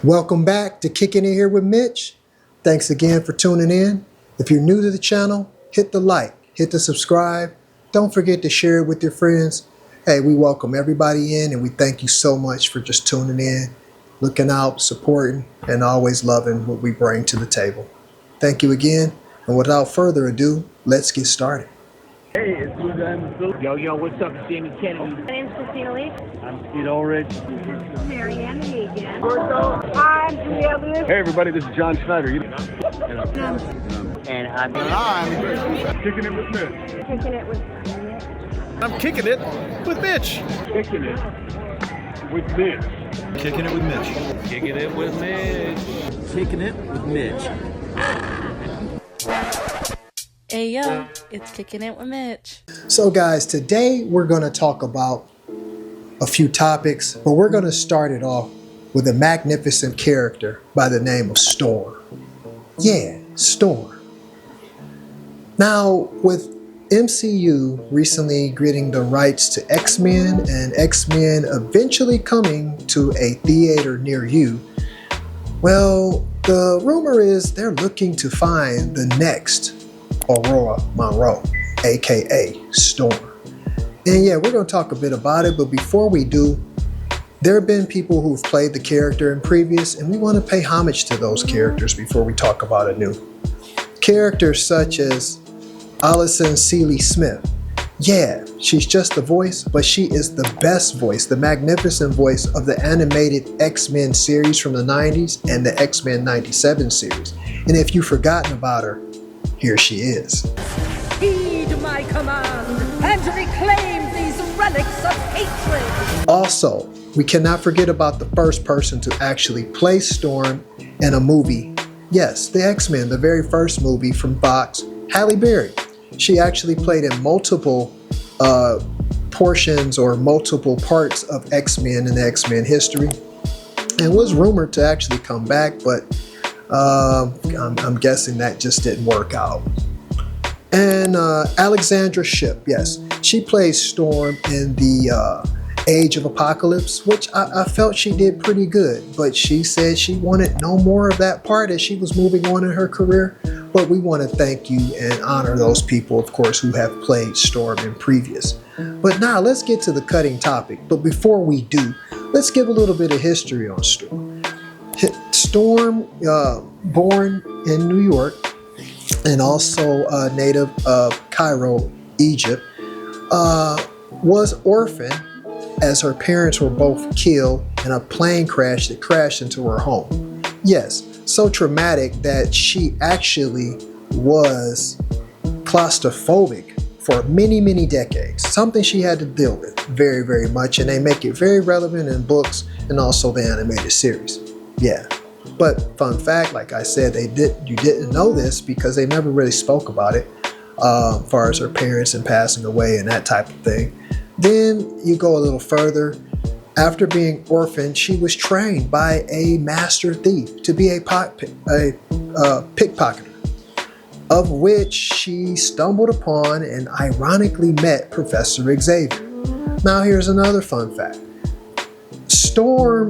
Welcome back to Kicking It Here with Mitch. Thanks again for tuning in. If you're new to the channel, hit the like, hit the subscribe. Don't forget to share it with your friends. Hey, we welcome everybody in and we thank you so much for just tuning in, looking out, supporting, and always loving what we bring to the table. Thank you again. And without further ado, let's get started. Hey, it's Blue Diamond Phil. Yo, what's up? It's Jamie Kennedy. My name's Christina Lee. I'm Steve Ulrich. This is Marianne Hagan. I'm Julia Lewis. Hey, everybody, this is John Schneider. And I'm Kicking it with Mitch. Kicking it with Mitch. I'm kicking it with Mitch. Kicking it with Mitch. Kicking it with Mitch. Kicking it with Mitch. Kicking it with Mitch. Hey yo, it's Kicking It with Mitch. So guys, today we're going to talk about a few topics, but we're going to start it off with a magnificent character by the name of Storm. Yeah, Storm. Now, with MCU recently getting the rights to X-Men and X-Men eventually coming to a theater near you, well, the rumor is they're looking to find the next Aurora Monroe, aka Storm. And yeah, we're going to talk a bit about it, but before we do, there have been people who've played the character in previous, and we want to pay homage to those characters before we talk about a new. Characters such as Alison Seeley Smith. Yeah, she's just the voice, but she is the best voice, the magnificent voice of the animated X-Men series from the 90s and the X-Men 97 series. And if you've forgotten about her, here she is. Heed my command and reclaim these relics of hatred. Also, we cannot forget about the first person to actually play Storm in a movie. Yes, the X-Men, the very first movie from Fox, Halle Berry. She actually played in multiple portions or multiple parts of X-Men in the X-Men history and was rumored to actually come back, but I'm guessing that just didn't work out. And Alexandra Shipp, yes, she plays Storm in the Age of Apocalypse, which I felt she did pretty good, but she said she wanted no more of that part as she was moving on in her career. But we want to thank you and honor those people, of course, who have played Storm in previous. But now let's get to the cutting topic. But before we do, let's give a little bit of history on Storm. Storm, born in New York and also a native of Cairo, Egypt, was orphaned as her parents were both killed in a plane crash that crashed into her home. Yes, so traumatic that she actually was claustrophobic for many, many decades. Something she had to deal with very, very much, and they make it very relevant in books and also the animated series. Yeah. But fun fact, like I said, you didn't know this because they never really spoke about it as far as her parents and passing away and that type of thing. Then you go a little further. After being orphaned, she was trained by a master thief to be a pickpocketer, of which she stumbled upon and ironically met Professor Xavier. Now here's another fun fact. Storm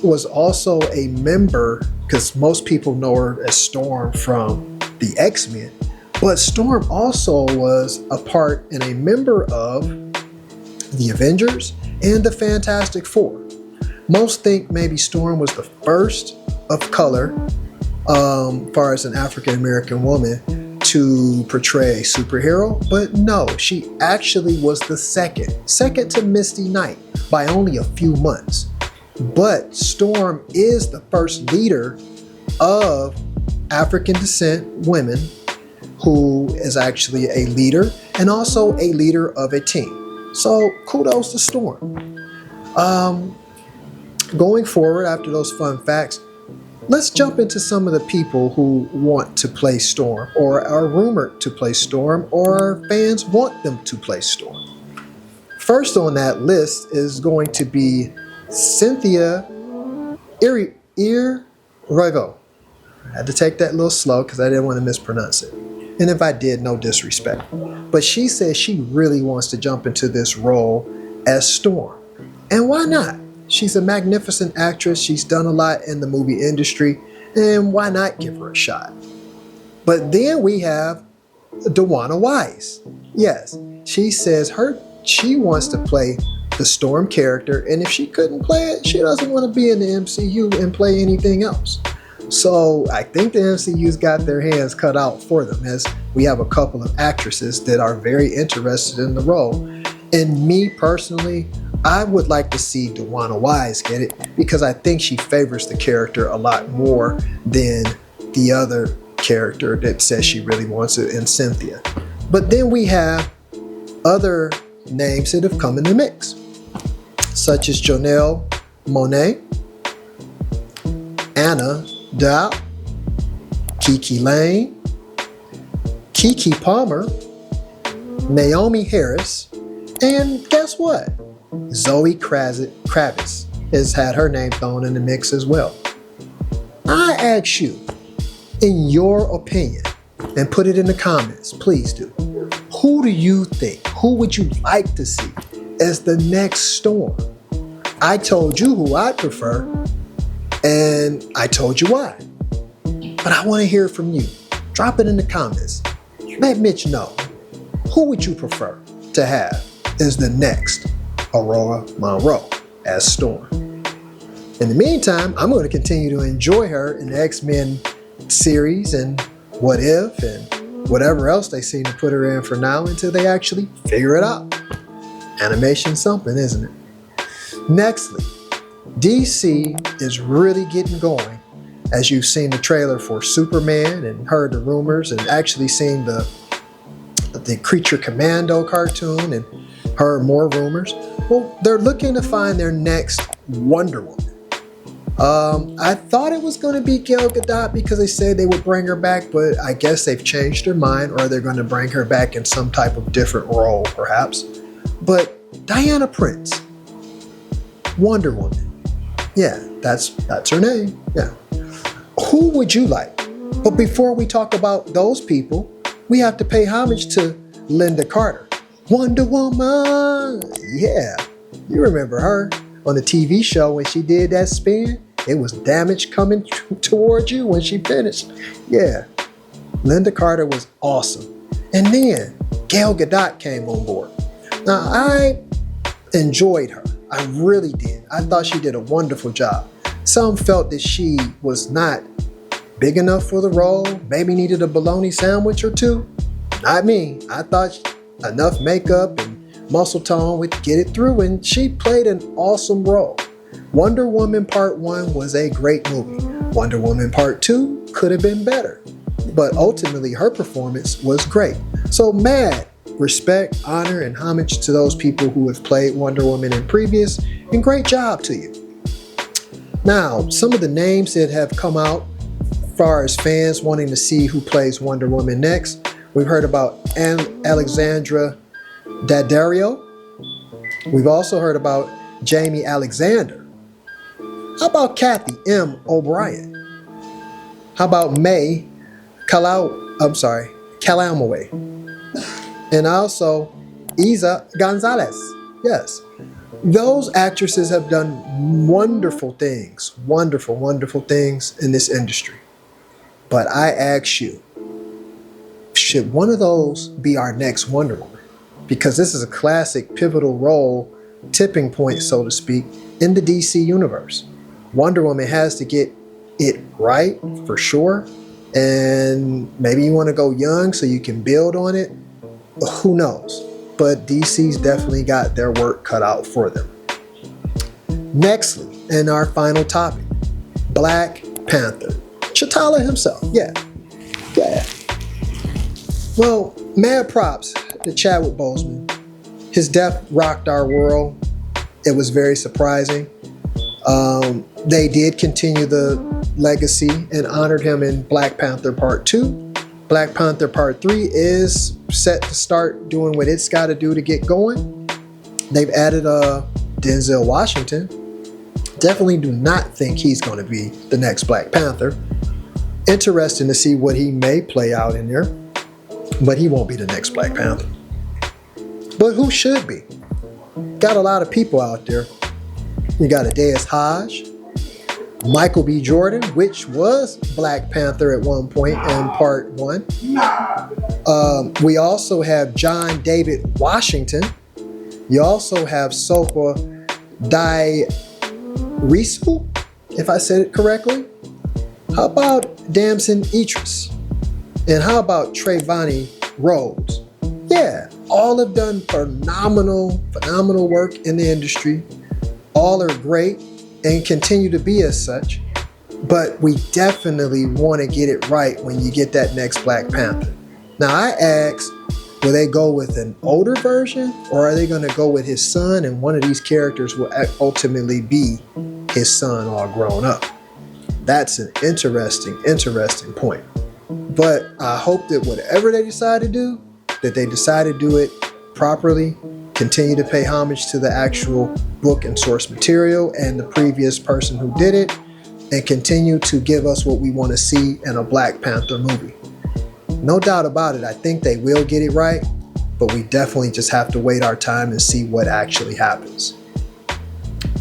was also a member, because most people know her as Storm from the X-Men, but Storm also was a part and a member of the Avengers and the Fantastic Four. Most think maybe Storm was the first of color, far as an African-American woman, to portray a superhero, but no, she actually was the second to Misty Knight by only a few months. But Storm is the first leader of African descent women who is actually a leader and also a leader of a team. So kudos to Storm. Going forward after those fun facts, let's jump into some of the people who want to play Storm or are rumored to play Storm or fans want them to play Storm. First on that list is going to be Cynthia Erivo. I had to take that a little slow because I didn't want to mispronounce it. And if I did, no disrespect. But she says she really wants to jump into this role as Storm. And why not? She's a magnificent actress. She's done a lot in the movie industry, and why not give her a shot? But then we have Dawana Wise. Yes, she says she wants to play the Storm character, and if she couldn't play it, she doesn't want to be in the MCU and play anything else. So I think the MCU's got their hands cut out for them, as we have a couple of actresses that are very interested in the role. And me personally, I would like to see Dawana Wise get it, because I think she favors the character a lot more than the other character that says she really wants it in Cynthia. But then we have other names that have come in the mix, such as Janelle Monáe, Anna Dow, Kiki Lane, Kiki Palmer, Naomi Harris, and guess what? Zoe Kravitz has had her name thrown in the mix as well. I ask you, in your opinion, and put it in the comments, please do. Who do you think, who would you like to see as the next Storm? I told you who I prefer, and I told you why. But I want to hear from you. Drop it in the comments. Let Mitch know. Who would you prefer to have as the next Aurora Monroe as Storm? In the meantime, I'm going to continue to enjoy her in the X-Men series and What If and whatever else they seem to put her in for now until they actually figure it out. Animation's something, isn't it? Nextly, DC is really getting going, as you've seen the trailer for Superman and heard the rumors and actually seen the Creature Commando cartoon and heard more rumors. Well, they're looking to find their next Wonder Woman. I thought it was going to be Gal Gadot because they said they would bring her back, but I guess they've changed their mind, or they're going to bring her back in some type of different role, perhaps. But Diana Prince, Wonder Woman. Yeah, that's her name. Yeah. Who would you like? But before we talk about those people, we have to pay homage to Linda Carter. Wonder Woman! Yeah, you remember her on the TV show when she did that spin? It was damage coming towards you when she finished. Yeah, Linda Carter was awesome. And then Gal Gadot came on board. Now, I enjoyed her. I really did. I thought she did a wonderful job. Some felt that she was not big enough for the role, maybe needed a bologna sandwich or two. Not me. I thought enough makeup and muscle tone would get it through, and she played an awesome role. Wonder Woman Part 1 was a great movie. Wonder Woman Part 2 could have been better, but ultimately her performance was great. So mad respect, honor, and homage to those people who have played Wonder Woman in previous, and great job to you. Now, some of the names that have come out as far as fans wanting to see who plays Wonder Woman next, we've heard about Alexandra Daddario. We've also heard about Jamie Alexander. How about Kathy M. O'Brien? How about May Calamaway? And also Isa Gonzalez. Yes. Those actresses have done wonderful things, wonderful things in this industry. But I ask you, should one of those be our next Wonder Woman? Because this is a classic pivotal role, tipping point, so to speak, in the DC universe. Wonder Woman has to get it right for sure. And maybe you want to go young so you can build on it. Who knows? But DC's definitely got their work cut out for them. Nextly, in our final topic, Black Panther. T'Challa himself. Yeah. Well, mad props to Chadwick Boseman. His death rocked our world. It was very surprising. They did continue the legacy and honored him in Black Panther Part 2. Black Panther Part 3 is set to start doing what it's got to do to get going. They've added Denzel Washington. Definitely do not think he's going to be the next Black Panther. Interesting to see what he may play out in there, but he won't be the next Black Panther. But who should be? Got a lot of people out there. You got Adeus Hodge, Michael B. Jordan, which was Black Panther at one point in part 1. We also have John David Washington. You also have Sopa Risu, if I said it correctly. How about Damson Idris? And how about Trayvani Rhodes? Yeah, all have done phenomenal work in the industry. All are great and continue to be as such. But we definitely want to get it right when you get that next Black Panther. Now I asked, will they go with an older version or are they going to go with his son and one of these characters will ultimately be his son all grown up? That's an interesting point. But I hope that whatever they decide to do, that they decide to do it properly, continue to pay homage to the actual book and source material and the previous person who did it, and continue to give us what we want to see in a Black Panther movie. No doubt about it, I think they will get it right, but we definitely just have to wait our time and see what actually happens.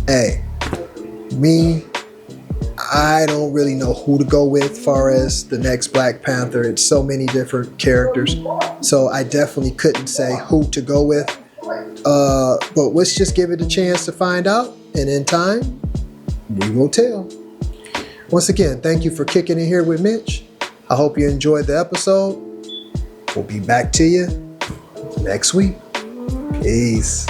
Hey, I don't really know who to go with as far as the next Black Panther. It's so many different characters, so I definitely couldn't say who to go with. But let's just give it a chance to find out, and in time, we will tell. Once again, thank you for kicking in here with Mitch. I hope you enjoyed the episode. We'll be back to you next week. Peace.